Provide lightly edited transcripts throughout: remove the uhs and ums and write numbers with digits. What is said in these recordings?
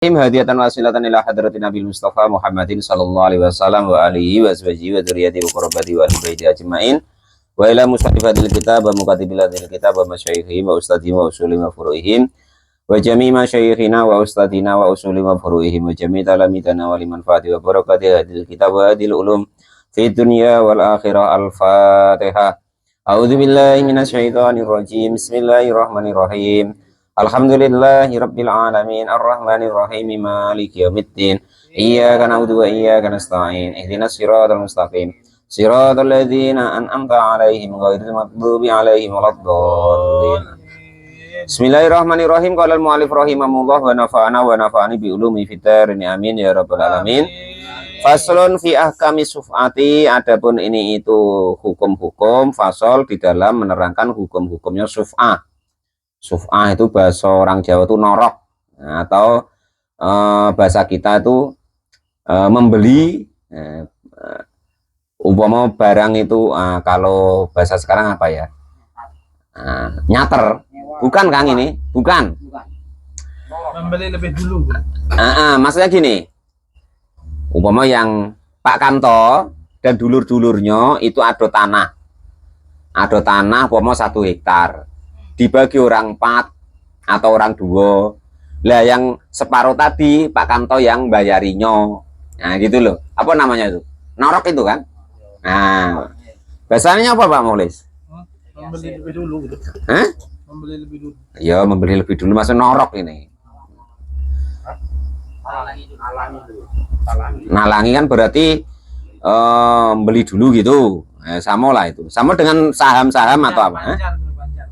Hadiyatan wasilatan ila hadratin Nabi Mustafa Muhammadin sallallahu alaihi wasallam wa alihi wa azwajihi wa dzurriyyatihi wa qurrabati wa ahli ajmain wa ila mustaqifatil kitab wa mukatibilatil kitab wa masyayikhihim wa ustadzihim wa usulihim wa furu'ihim wa jami' masyayikhina wa ustadzina wa usulihim wa furu'ihim wa jami' talamidana wa liman fati wa barakati hadil kitab wa hadil ulum fi dunya wal akhirah. Al-Fatihah. A'udzu billahi minasyaitonir rajim. Bismillahirrahmanirrahim. Alhamdulillahi rabbil alamin arrahmanir rahim maliki yaumiddin iyyaka na'budu wa iyyaka nasta'in ihdinas siratal mustaqim siratal ladzina an'amta 'alaihim ghairil maghdubi 'alaihim waladdallin. Bismillahirrahmanirrahim. Qala al-mu'allif rahimahullah wa nafa'ani bi ulumi fid dharin amin ya rabbal alamin. Faslun fi ahkami suf'ati. Adapun ini itu hukum-hukum fasal di dalam menerangkan hukum-hukumnya suf'ah. Suf'ah itu bahasa orang Jawa itu norok, atau bahasa kita itu membeli. Umpama barang itu kalau bahasa sekarang apa ya, nyater, bukan Kang, ini bukan membeli lebih dulu. Maksudnya gini, umpama yang Pak Kanto dan dulur-dulurnya itu ada tanah umpama 1 hektar, dibagi orang 4 atau orang 2. Lah yang separuh tadi Pak Kanto yang bayarinya. Nah gitu loh. Apa namanya itu? Norok itu kan? Nah, bahasanya apa Pak Mukhlis? Membeli lebih dulu gitu. Hah? Membeli lebih dulu. Ya, membeli lebih dulu, maksud norok ini. Nalangi kan berarti beli dulu gitu. Sama lah itu. Sama dengan saham-saham atau apa?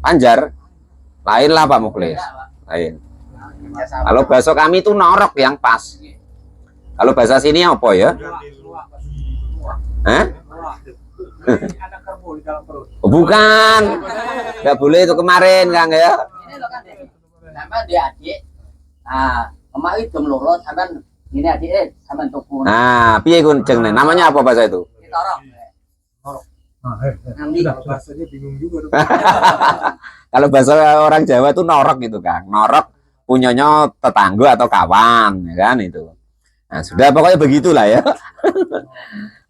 Panjar. Lain lah Pak Mukhlis. Lain. Kalau bahasa kami itu norok yang pas. Kalau bahasa sini apa ya? Hah? Bukan. Enggak boleh itu kemarin Kang ya. Ini loh kan sama dia adik. Nah, emak itu melurus sampean ini adik sampean tuku. Nah, piye kunceng nih? Namanya apa bahasa itu? Ditorong. Nanti Bahasanya bingung juga. Kalau bahasa orang Jawa itu norok gitu Kang. Norok punyanya tetangga atau kawan, ya kan itu. Nah, sudah pokoknya begitulah ya.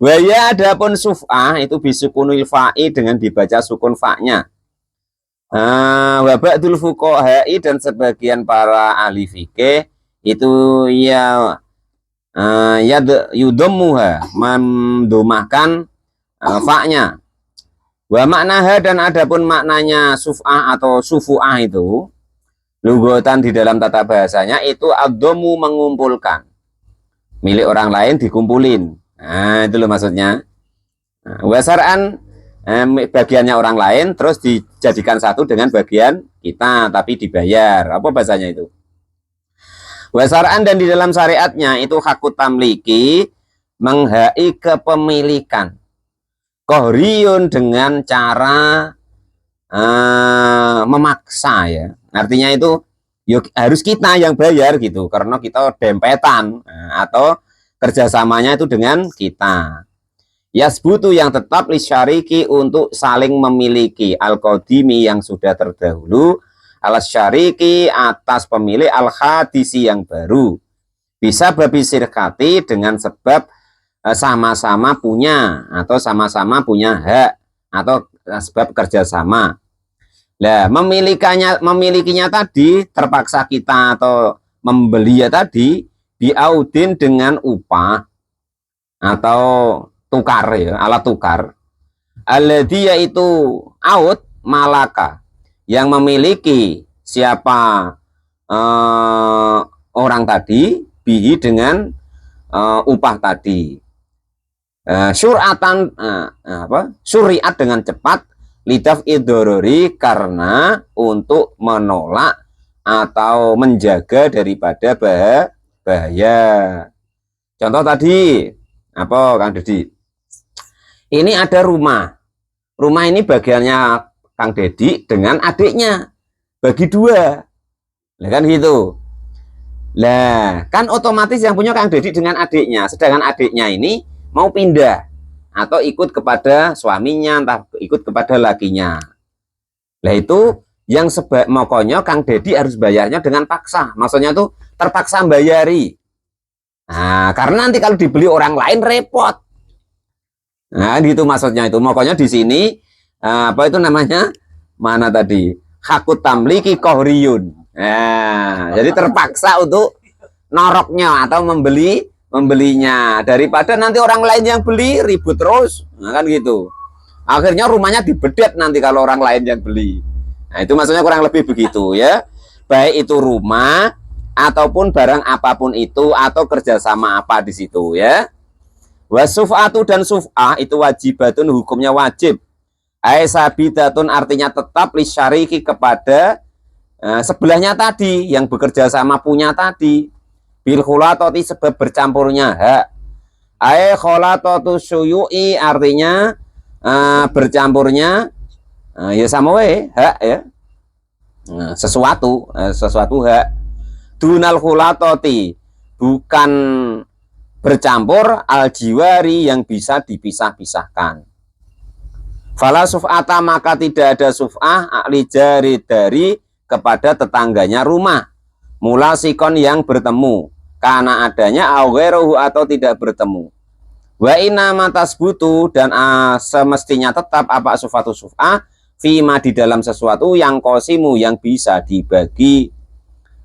Waya adapun suf'ah itu bisukunil fa'i dengan dibaca sukun fa'nya. Wa ba'dul fuqaha'i dan sebagian para ahli fikih itu ya yudhammuha mendomahkan fa'nya. Wa maknaha dan adapun maknanya suf'ah atau sufu'ah itu lugatan di dalam tata bahasanya itu ad-dhammu mengumpulkan, milik orang lain dikumpulin. Nah, itu loh maksudnya. Wasar'an bagiannya orang lain terus dijadikan satu dengan bagian kita tapi dibayar. Apa bahasanya itu? Wasar'an dan di dalam syariatnya itu hakut tamliki, menghai kepemilikan. Kohriyun dengan cara memaksa ya. Artinya itu yuk, harus kita yang bayar gitu karena kita dempetan atau kerjasamanya itu dengan kita. Yasbutu yang tetap lisyariki untuk saling memiliki al-qadimi yang sudah terdahulu alas syariki atas pemilik al-hadisi yang baru. Bisa babi sirkati dengan sebab sama-sama punya atau sama-sama punya hak atau sebab kerjasama. Nah, memilikinya tadi terpaksa kita atau membeli tadi biaudin dengan upah atau tukar ya, alat tukar. Alladhi yaitu aud malaka yang memiliki siapa orang tadi bihi dengan upah tadi. Syur'atan syuriat dengan cepat lidaf idorori karena untuk menolak atau menjaga daripada bahaya. Contoh tadi apa Kang Dedi? Ini ada rumah ini bagiannya Kang Dedi dengan adiknya bagi 2. Lah kan gitu. Lah kan otomatis yang punya Kang Dedi dengan adiknya, sedangkan adiknya ini mau pindah atau ikut kepada suaminya, entah ikut kepada lakinya. Lah itu yang mokonya Kang Dedi harus bayarnya dengan paksa. Maksudnya tuh terpaksa bayari. Nah, karena nanti kalau dibeli orang lain repot. Nah, gitu maksudnya itu. Mokonya di sini apa itu namanya? Mana tadi? Hakut tamliki kohriyun. Nah, jadi terpaksa untuk noroknya atau membelinya daripada nanti orang lain yang beli ribut terus. Nah, kan gitu. Akhirnya rumahnya dibedet nanti kalau orang lain yang beli. Nah, itu maksudnya kurang lebih begitu ya. Baik itu rumah ataupun barang apapun itu atau kerjasama apa di situ ya. Wasuf'atu dan suf'ah itu wajibatun, hukumnya wajib. Aisabidatun artinya tetap lisyariki kepada sebelahnya tadi yang bekerja sama punya tadi. Bil khulatoti sebab bercampurnya hak. Ai khulatatu syuyu'i artinya bercampurnya ya sama we hak ya. Sesuatu hak. Dunal khulatoti bukan bercampur aljiwari yang bisa dipisah-pisahkan. Fala suf'ata maka tidak ada suf'ah ahli jari dari kepada tetangganya rumah. Mula sikon yang bertemu karena adanya awgerohu atau tidak bertemu. Wa inna matasbutu dan semestinya tetap apa sufatu suf'ah fima di dalam sesuatu yang kosimu yang bisa dibagi.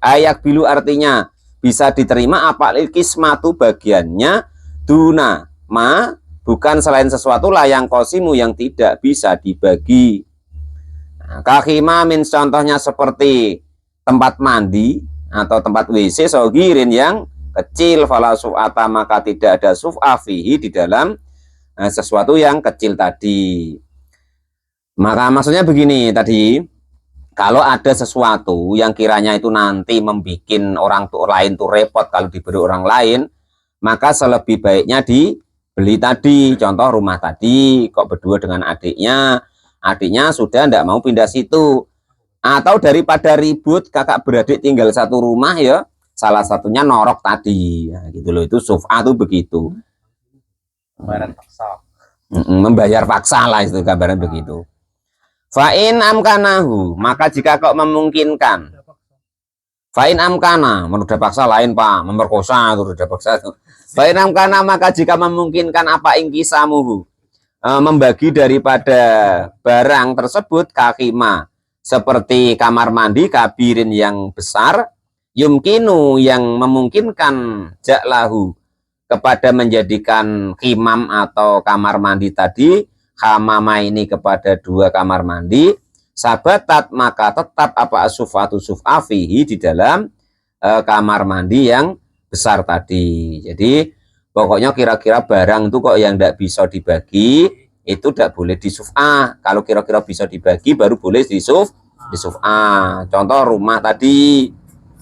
Ayak bilu artinya bisa diterima apa kismatu bagiannya duna ma bukan selain sesuatu lah yang kosimu yang tidak bisa dibagi. Nah, kahima min contohnya seperti tempat mandi atau tempat WC sogirin yang kecil, fala suf'ata maka tidak ada suf'ah fihi di dalam sesuatu yang kecil tadi. Maka maksudnya begini tadi, kalau ada sesuatu yang kiranya itu nanti membuat orang lain tuh repot kalau diberi orang lain, maka selebih baiknya dibeli tadi. Contoh rumah tadi, kok berdua dengan adiknya sudah tidak mau pindah situ. Atau daripada ribut kakak beradik tinggal satu rumah ya, salah satunya norok tadi. Nah, gitu loh, itu suf'ah tuh begitu. Pembayaran paksa. Membayar paksa lah itu gambaran begitu. Fa'in amkanahu maka jika kau memungkinkan. Fa'in amkana menudah paksa lain pak, memperkosa itu udah paksa. Fa'in amkana maka jika memungkinkan apa ingkisamuhu membagi daripada barang tersebut kakima seperti kamar mandi kabirin yang besar yumkinu yang memungkinkan jaklahu kepada menjadikan khimam atau kamar mandi tadi hamama ini kepada dua kamar mandi sabatat maka tetap apa sufatu suf'ah fihi di dalam kamar mandi yang besar tadi. Jadi pokoknya kira-kira barang itu kok yang tidak bisa dibagi itu tidak boleh di suf'ah. Kalau kira-kira bisa dibagi baru boleh di suf'ah. Contoh rumah tadi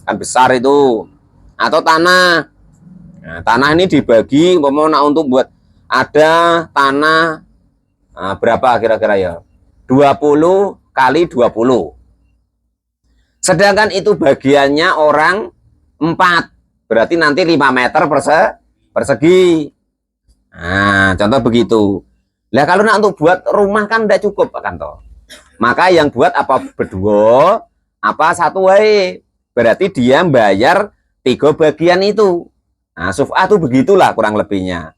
kan besar itu atau tanah. Nah, tanah ini dibagi mau untuk buat ada tanah berapa kira-kira ya 20 kali 20, sedangkan itu bagiannya orang 4 berarti nanti 5 meter persegi. Nah, contoh begitu. Nah, kalau untuk buat rumah kan tidak cukup kan toh, maka yang buat apa berdua apa satu wae berarti dia bayar 3 bagian itu. Nah, suf'ah itu begitulah kurang lebihnya,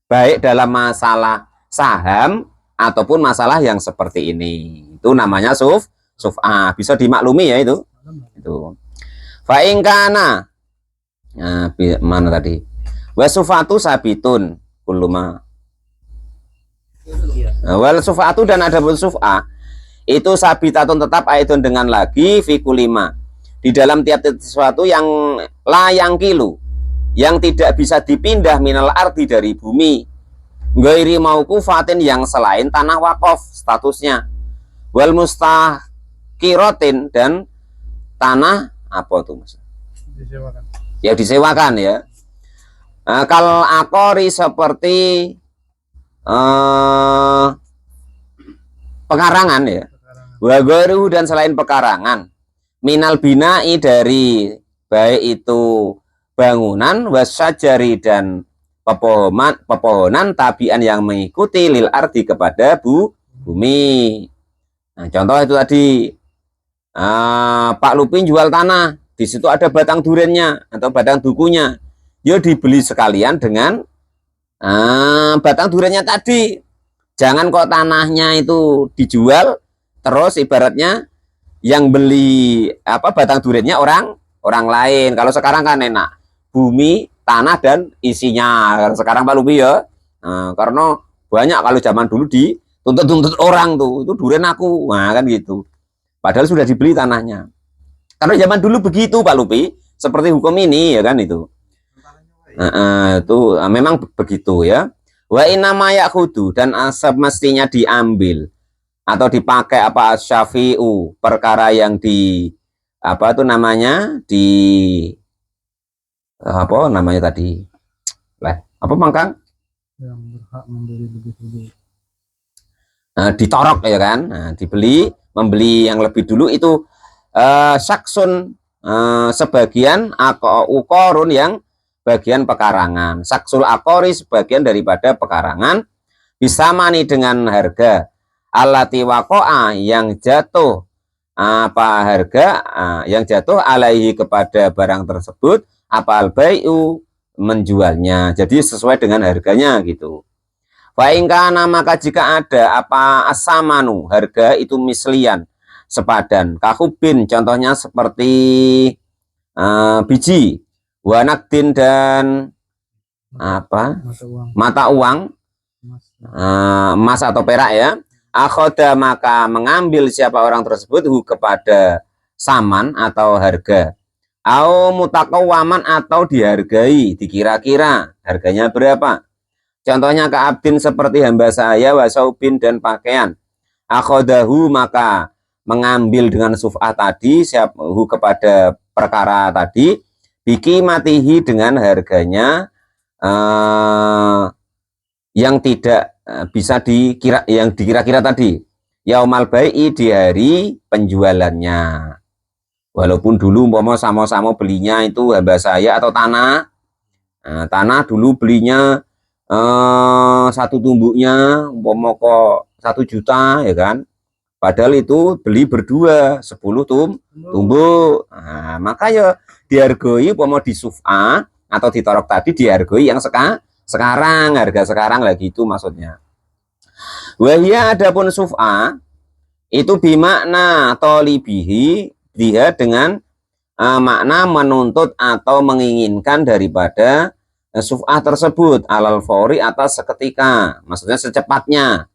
baik dalam masalah saham ataupun masalah yang seperti ini. Itu namanya suf'ah, bisa dimaklumi ya itu. Fa in kana nah, mana tadi? Wa sufatu sabitun kulluma. Wal sufatu dan ada suf'ah itu sabitatun tetap aidun dengan lagi fi kulima di dalam tiap-tiap sesuatu yang layang kilu yang tidak bisa dipindah minal ardi dari bumi. Gairi mauqufatin yang selain tanah wakaf statusnya. Wal mustahqirotin dan tanah apa tuh mas? Disewakan. Ya disewakan ya. Kalau akori seperti pekarangan ya. Wagaruhu dan selain pekarangan. Minal binai dari baik itu bangunan wasajari dan pepohonan tabian yang mengikuti lil ardi kepada bumi. Nah, contoh itu tadi Pak Lupin jual tanah, di situ ada batang durennya atau batang dukunya, ya dibeli sekalian dengan batang durennya tadi. Jangan kok tanahnya itu dijual terus ibaratnya yang beli batang durennya orang lain. Kalau sekarang kan enak, bumi, tanah dan isinya. Kalau sekarang Pak Lupi ya, karena banyak kalau zaman dulu dituntut orang tuh, itu duren aku, nah kan gitu. Padahal sudah dibeli tanahnya. Karena zaman dulu begitu Pak Lupi, seperti hukum ini ya kan itu. Itu memang begitu ya. Wa inama yakhudu, dan semestinya diambil atau dipakai apa syafi'u, perkara yang di apa namanya tadi apa Mangkang Yang berhak membeli lebih dulu. ditorok ya kan, membeli yang lebih dulu itu saksun, sebagian ukorun yang bagian pekarangan, saksul akori sebagian daripada pekarangan, bisa mani dengan harga alati wakoa yang jatuh harga yang jatuh alaihi kepada barang tersebut apal bayu menjualnya, jadi sesuai dengan harganya gitu. Faingkana, maka jika ada asamanu, harga itu mislian, sepadan, kahubin, contohnya seperti biji, wanakdin dan mata uang, emas atau perak ya, akhoda, maka mengambil siapa orang tersebut kepada saman atau harga, au mutakawaman, atau dihargai, dikira-kira harganya berapa. Contohnya ka'abdin seperti hamba saya, wasaubin dan pakaian, akhodahu, maka mengambil dengan suf'ah tadi kepada perkara tadi, biki matihi dengan harganya yang tidak bisa dikira-kira tadi, yaumal bai'i, di hari penjualannya. Walaupun dulu umpama sama-sama belinya itu hamba saya atau tanah, tanah dulu belinya satu tumbuknya umpama kok 1 juta ya kan, padahal itu beli berdua 10 tumbuk, maka ya dihargai umpama di suf'ah atau ditorok tadi, dihargai yang sekarang, harga sekarang lagi itu maksudnya. Wahia, adapun suf'ah itu bimakna tolibihi, dia dengan makna menuntut atau menginginkan daripada suf'ah tersebut, alal fori, atas seketika, maksudnya secepatnya.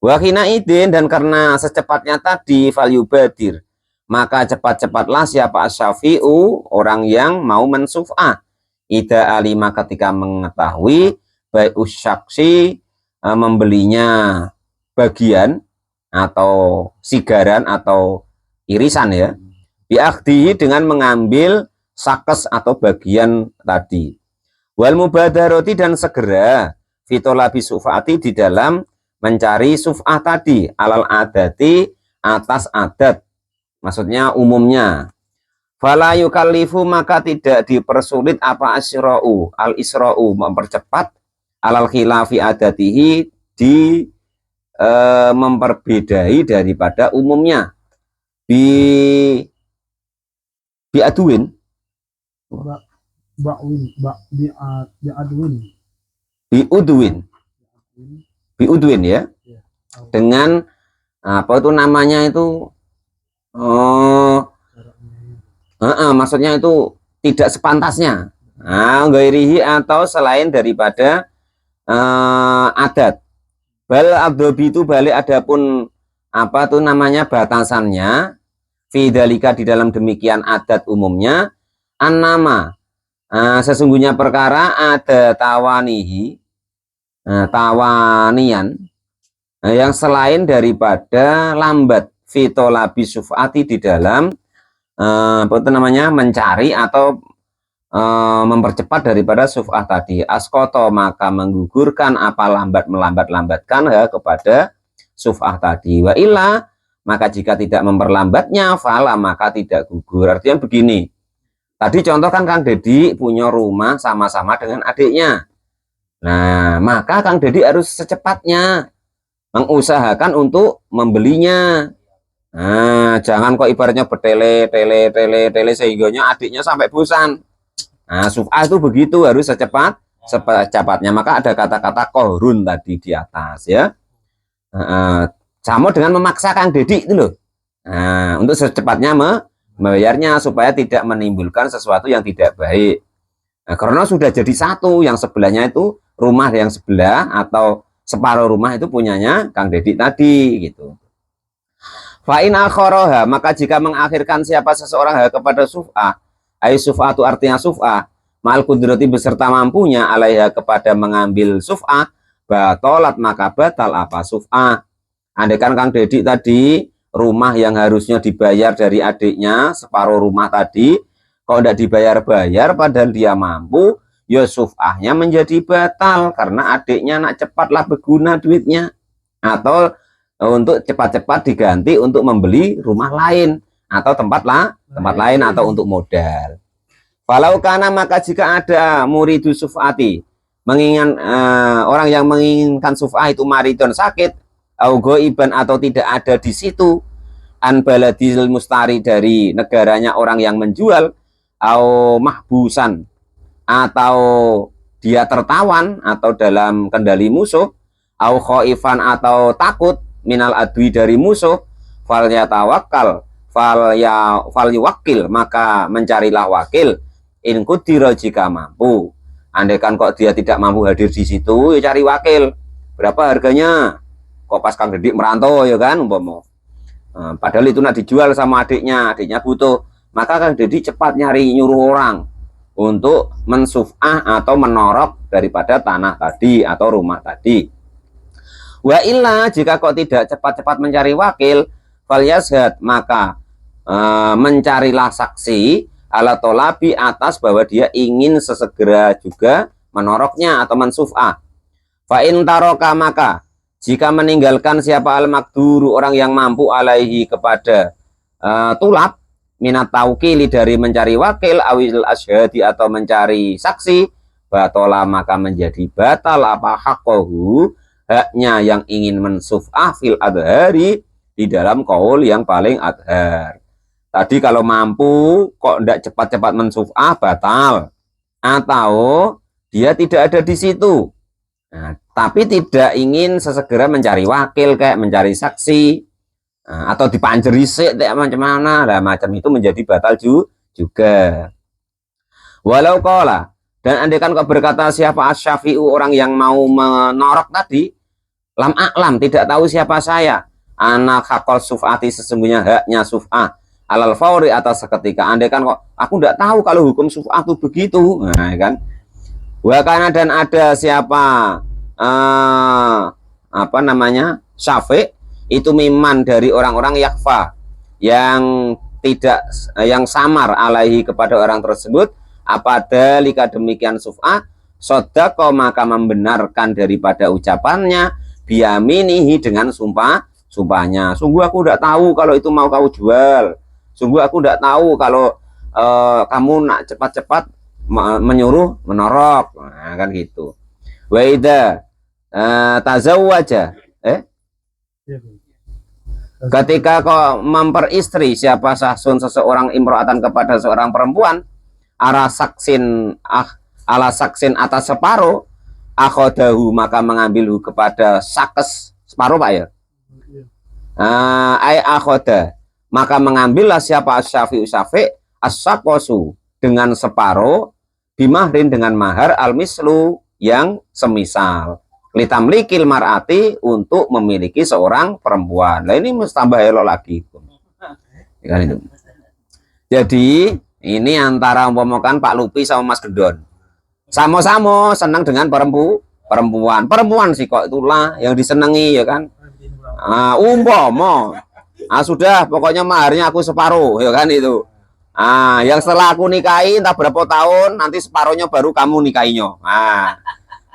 Wakina idin, dan karena secepatnya tadi, falyubadir, maka cepat-cepatlah siapa asyafi'u, orang yang mau mensuf'ah, ida alima, ketika mengetahui baik usyaksi, membelinya bagian atau sigaran atau irisan ya, biakhdihi, dengan mengambil sakes atau bagian tadi, wal mubadaroti, dan segera fitolabi suf'ati, di dalam mencari suf'ah tadi, alal adati, atas adat, maksudnya umumnya. Fala yukallifu, maka tidak dipersulit apa asyra'u, al isra'u, mempercepat, alal khilafi adatihi, di memperbedai daripada umumnya, biaduin, biudwin ya, dengan apa itu namanya itu, maksudnya itu tidak sepantasnya, gairihi, atau selain daripada adat. Bal abdobi, itu balik, adapun apa tuh namanya batasannya, fidalika, di dalam demikian adat umumnya, annama, sesungguhnya perkara ada tawanihi, tawanian, yang selain daripada lambat, fitolabi suf'ati, di dalam apa itu namanya mencari atau mempercepat daripada suf'ah tadi, askoto, maka menggugurkan apa melambatkan kepada suf'ah tadi, wa illa, maka jika tidak memperlambatnya, fala, maka tidak gugur. Artinya begini, tadi contoh kan Kang Dedi punya rumah sama-sama dengan adiknya, nah maka Kang Dedi harus secepatnya mengusahakan untuk membelinya. Nah, jangan kok ibaratnya tele sehingga adiknya sampai bosan. Nah, suf'ah itu begitu, harus secepatnya. Maka ada kata-kata kohrun tadi di atas ya. Sama dengan memaksa Kang Deddy itu loh. Nah, untuk secepatnya membayarnya supaya tidak menimbulkan sesuatu yang tidak baik. Nah, karena sudah jadi satu, yang sebelahnya itu rumah yang sebelah atau separuh rumah itu punyanya Kang Deddy tadi gitu. Fa'in akhoroha, maka jika mengakhirkan siapa seseorang kepada suf'ah, ay suf'ah itu artinya suf'ah, ma'al kudrati beserta mampunya alaiha kepada mengambil suf'ah, batolat maka batal apa suf'ah. Andaikan Kang Deddy tadi, rumah yang harusnya dibayar dari adiknya, separuh rumah tadi, kalau tidak dibayar-bayar padahal dia mampu, ya suf'ahnya menjadi batal, karena adiknya nak cepatlah berguna duitnya. Atau untuk cepat-cepat diganti untuk membeli rumah lain atau tempat lain atau untuk modal. Falau kana maka jika ada muridu suf'ati menginginkan orang yang menginginkan suf'ah itu maridon sakit, au ghaiban atau tidak ada di situ, an baladil mustari dari negaranya orang yang menjual, au mahbusan atau dia tertawan atau dalam kendali musuh, au khaifan atau takut minal adwi dari musuh, fal yatawakkal fal yuwakil maka mencarilah wakil in qudira jika mampu. Andaikan kok dia tidak mampu hadir di situ, ya cari wakil. Berapa harganya? Kok pas Kang Deddy merantau ya kan umpama. Padahal itu nak dijual sama adiknya butuh. Maka Kang Deddy cepat nyari nyuruh orang untuk mensuf'ah atau menorok daripada tanah tadi atau rumah tadi. Wa illa jika kok tidak cepat-cepat mencari wakil, fal yashhad maka mencarilah saksi ala tolabi atas bahwa dia ingin sesegera juga menoroknya atau mensuf'ah. Fa in taroka maka jika meninggalkan siapa al makduru orang yang mampu alaihi kepada tulab minat taukili dari mencari wakil awil asyhadi atau mencari saksi, batola maka menjadi batal apa haqqahu haknya yang ingin mensuf'ah fil adhari di dalam qaul yang paling adhar. Tadi kalau mampu kok tidak cepat-cepat mensuf'ah batal, atau dia tidak ada di situ. Nah, tapi tidak ingin sesegera mencari wakil kayak mencari saksi, atau dipanjeri kayak macam mana, nah, macam itu menjadi batal juga. Walau qala, dan andaikan kau berkata siapa asyafi'u orang yang mau menorok tadi, lam a'lam tidak tahu siapa saya, anak hakol suf'ati sesungguhnya haknya suf'ah alal fauri atas seketika. Andaikan kok aku tidak tahu kalau hukum suf'ah itu begitu, nah kan. Wakana dan ada siapa apa namanya syafi' itu miman dari orang-orang yakfa yang tidak yang samar alaihi kepada orang tersebut, apa dalika demikian suf'ah, sodako maka membenarkan daripada ucapannya, biyaminihi dengan sumpahnya. Sungguh aku tidak tahu kalau itu mau kau jual. Sungguh aku tidak tahu kalau kamu nak cepat-cepat menyuruh menorok. Nah, kan gitu. Wa idza tazawwaja ketika kau memperistri siapa sahsun seseorang imro'atan kepada seorang perempuan, ala saksin atas separuh, akhodahu maka mengambil kepada sakes separuh Pak ya, ay akhoda maka mengambillah siapa asyafi'u syafi' as-sakosu dengan separuh, bimahrin dengan mahar al-mislu yang semisal, litamlikil mar'ati untuk memiliki seorang perempuan. Nah ini mesti tambah elok lagi kan itu. Jadi ini antara umpamakan Pak Lupi sama Mas Gendon sama-sama senang dengan perempuan sih kok itulah yang disenangi ya kan. Sudah pokoknya maharnya aku separuh ya kan itu. Yang setelah aku nikahi entah berapa tahun nanti separuhnya baru kamu nikahinya.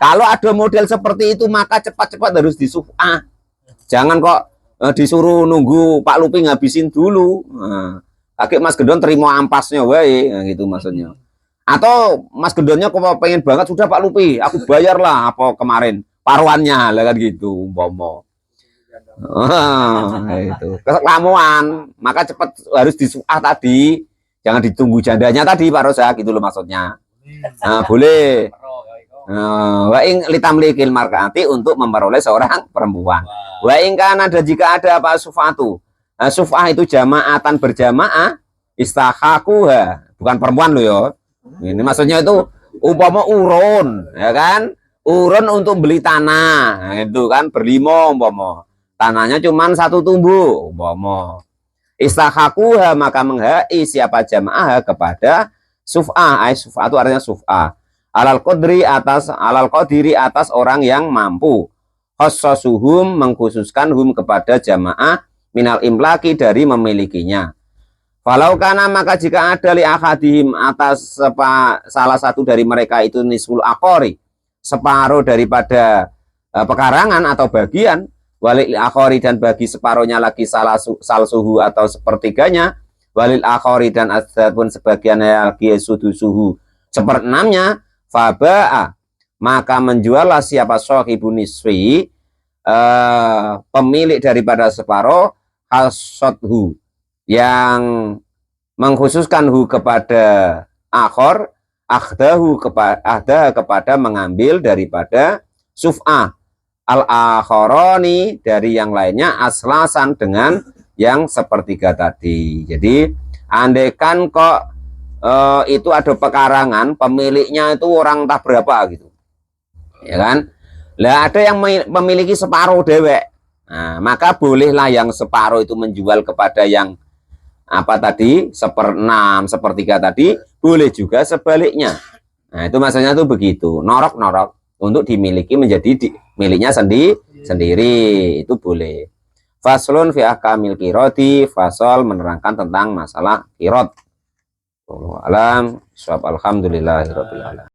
Kalau ada model seperti itu maka cepat-cepat harus disuf'ah. Jangan kok disuruh nunggu Pak Lupi ngabisin dulu. Kakek Mas Gendon terima ampasnya wae gitu maksudnya. Atau Mas Gendonnya kok pengen banget, sudah Pak Lupi aku bayar lah apa kemarin paruannya lah kan gitu umpama. Itu kelamuan, maka cepat harus disuah tadi, jangan ditunggu jandanya tadi Pak Rozak, gitu loh maksudnya. Nah, boleh. Wa ing litamlikil mar'ati, untuk memperoleh seorang perempuan. Wa ing kana, ada jika ada apa sufatu. Nah, sufah itu jamaatan, berjamaah, istahakuha, bukan perempuan loh ya. Ini maksudnya itu umpama urun, ya kan? Urun untuk beli tanah, nah, itu kan berlima umpama. Tanahnya cuma satu tumbuk umpama. Istahakuha, maka menghai siapa jamaah kepada suf'ah. Suf'ah itu artinya suf'ah. Alal qadiri, atas orang yang mampu. Khassasuhum, mengkhususkan hum kepada jamaah, minal imlaki, dari memilikinya. Falau kana, maka jika ada li akadihim, atas salah satu dari mereka itu nisful akori, separuh daripada pekarangan atau bagian, walil akhori, dan bagi separuhnya lagi salsuhu atau sepertiganya, walil akhori, dan pun sebagiannya lagi suhu seperenamnya, faba'a, maka menjuallah siapa sohibu nisfi, pemilik daripada separuh, hasothu, yang mengkhususkan hu kepada akhor, akhdahu kepada mengambil daripada suf'ah, al-akhoroni, dari yang lainnya, aslasan, dengan yang sepertiga tadi. Jadi andaikan kok itu ada pekarangan, pemiliknya itu orang tak berapa gitu, ya kan? Lah ada yang memiliki separuh dewek, nah, maka bolehlah yang separuh itu menjual kepada yang apa tadi, seperenam, sepertiga tadi, boleh juga sebaliknya. Nah itu maksudnya tuh begitu, norok untuk dimiliki menjadi miliknya sendiri, itu boleh. Faslun fi ahkamil qirati, fasal menerangkan tentang masalah qirot. Wallahu a'lam, alhamdulillahirabbil alamin.